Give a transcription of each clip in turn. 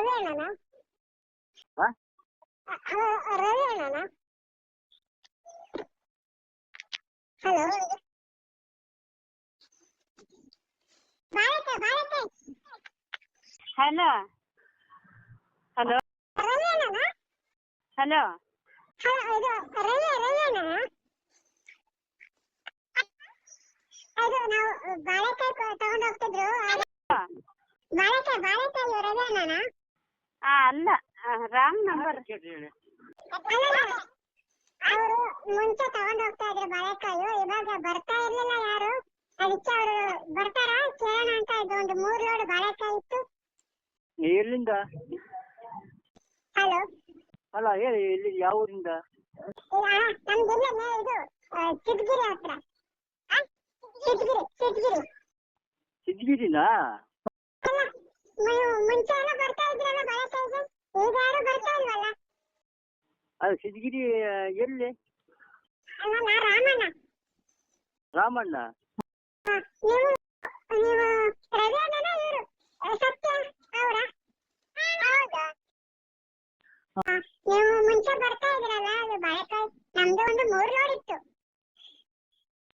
ರವಿ ಅಣ್ಣನ ಹಾ ರವಿ ಅಣ್ಣನ ಹಲೋ ಹಲೋ ಹಲೋ ರವಿ ಅಣ್ಣನ ಹಲೋ ಇದು ರವಿ ಅಣ್ಣನ ಅದು ನಾವು ಬಾಳೆಕಾಯಿ ತಗೊಂಡು ಹೋಗ್ತಿದ್ರು ಬಾಳೆಕಾಯಿ ರವಿ ಅಣ್ಣನ ಅಲ್ಲ ರಾಂಗ್ ನಂಬರ್. ಅವರು ಮುಂಚೆ ತಗೊಂಡು ಹೋಗ್ತಾ ಇದ್ರು ಬಾಳೆಕಾಯಿ, ಇವಾಗ ಬರ್ತಾ ಇರ್ಲಿಲ್ಲ ಯಾರು, ಅದಕ್ಕೆ ಅವರು ಬರ್ತಾರ ಕೇಳೋಣ ಅಂತ ಇದ್ದು. ಒಂದು 3 ಲೋಡ್ ಬಾಳೆಕಾಯಿ ಇತ್ತು. ಎಲ್ಲಿಂದ? ಹಲೋ ಅಲ್ಲ ಹೇಳಿ, ಎಲ್ಲಿ ಯಾವ ಊರಿಂದ? ನಮ್ದಿಲ್ಲ ಇದು ಚಿಟ್ಗಿರಿ ಹತ್ರ. ಚಿಟ್ಗಿರಿ ಸಿದ್ಗಿರಿನಾ? ಮುಂಚೆ ಎಲ್ಲ ಬರ್ತಾ ಇದ್ರಲ್ಲ ಬಾಳೆಕಾಯಿಗೆ, ಈಗ ಯಾರು ಬರ್ತಾ ಇಲ್ವಲ್ಲ. ಅದು ಸಿದ್ಗಿರಿ ಎಲ್ಲಿ? ಅಲ್ಲ ರಾಮಣ್ಣ. ರಾಮಣ್ಣ? ನೀವು ರವಿ ಅಣ್ಣನ ಇವರು ಸತ್ಯ ಅವರ? ಹೌದಾ? ನೀವು ಮುಂಚೆ ಬರ್ತಾ ಇದ್ರಲ್ಲ ಅದು ಬಾಳೆಕಾಯಿ, ನಮ್ದು ಒಂದು 3 ಲೋಡ್ ಇತ್ತು.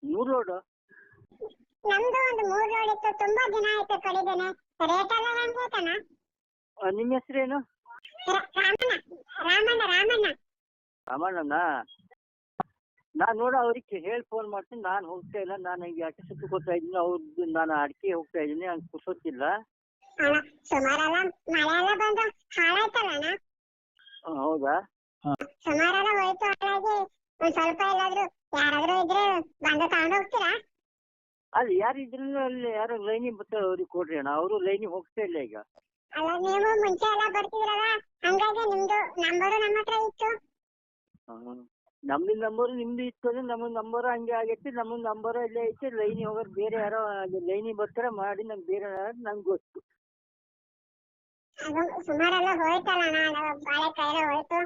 3 ಲೋಡ್? ನಮ್ದು ಒಂದು 3 ಲೋಡ್ ಇತ್ತು. ತುಂಬಾ ದಿನ ಆಯ್ತು ಕಡಿದೇನೆ. ರೇಟ್ ಎಲ್ಲ ಹೆಂಗ್ ಗೊತ್ತಣ್ಣ? ನಿಮ್ಮ ಹೆಸರೇನು? ರಾಮಣ್ಣ. ರಾಮಣ್ಣನಾ? ನಾನು ನೋಡ ಅವ್ರಿಗೆ ಹೇಳಿ ಫೋನ್ ಮಾಡ್ತೀನಿ. ನಾನು ಹೋಗ್ತಾ ಇಲ್ಲ, ನಾನು ಈಗ ಅಡಿಕೆ ಸುತ್ತು ಕೊಡ್ತಾ ಇದ್ದೀನಿ. ಅವ್ರದ್ದು ನಾನು ಅಡಿಕೆ ಹೋಗ್ತಾ ಇದ್ದೀನಿ, ಹಂಗೆ ಕುಸೋತಿಲ್ಲ. ಸುಮಾರೆಲ್ಲ ಮಳೆ ಎಲ್ಲ ಬಂದು ಹಾಳಾಯ್ತಲ್ಲ ಅಣ್ಣ. ಹೌದಾ? ಸುಮಾರೆಲ್ಲ ಹೋಯ್ತು ಹಾಳಾಗಿ. ಒಂದ್ ಸ್ವಲ್ಪ ಎಲ್ಲಾದ್ರೂ ಯಾರಾದ್ರೂ ಇದ್ರೆ ಬಂದು ತಗೊಂಡು ಹೋಗ್ತೀರಾ? ಅಲ್ಲಿ ಯಾರು ಇದ್ರು ಅಲ್ಲಿ ಯಾರು ಲೈನಿಗೆ ಬರ್ತಾರೆ, ಅವ್ರಿಗೆ ಕೊಡ್ರಿ ಅಣ್ಣ. ಅವರು ಲೈನಿಗೆ ಹೋಗ್ತಾ ಇಲ್ಲ ಈಗ. ಅಲ್ಲ ನೀವು ಮುಂಚೆ ಎಲ್ಲ ಬರ್ತಿದ್ರಲ್ಲ, ಹಂಗಾಗಿ ನಿಮ್ದು ನಂಬರು ನಮ್ಮ ಹತ್ರ ಇತ್ತು. ನಮ್ದು ನಂಬರ್ ನಿಮ್ದು ಇತ್ತು ಅಂದ್ರೆ ನಮ್ಮ ನಂಬರ್ ಹಂಗೆ ಆಗೈತಿ. ನಮ್ಮ ನಂಬರ್ ಇಲ್ಲೇ ಐತಿ. ಲೈನಿಗೆ ಹೋಗೋರು ಬೇರೆ ಯಾರೋ ಲೈನಿಗೆ ಬರ್ತಾರೆ ಮಾಡಿ, ನಂಗೆ ಬೇರೆ ನಂಗೆ ಗೊತ್ತು. ಅದು ಸುಮಾರೆಲ್ಲ ಹೋಯ್ತಲ್ಲ ಅಣ್ಣ, ಬಾಳೆಕಾಯಿ ಎಲ್ಲ ಹೋಯ್ತು.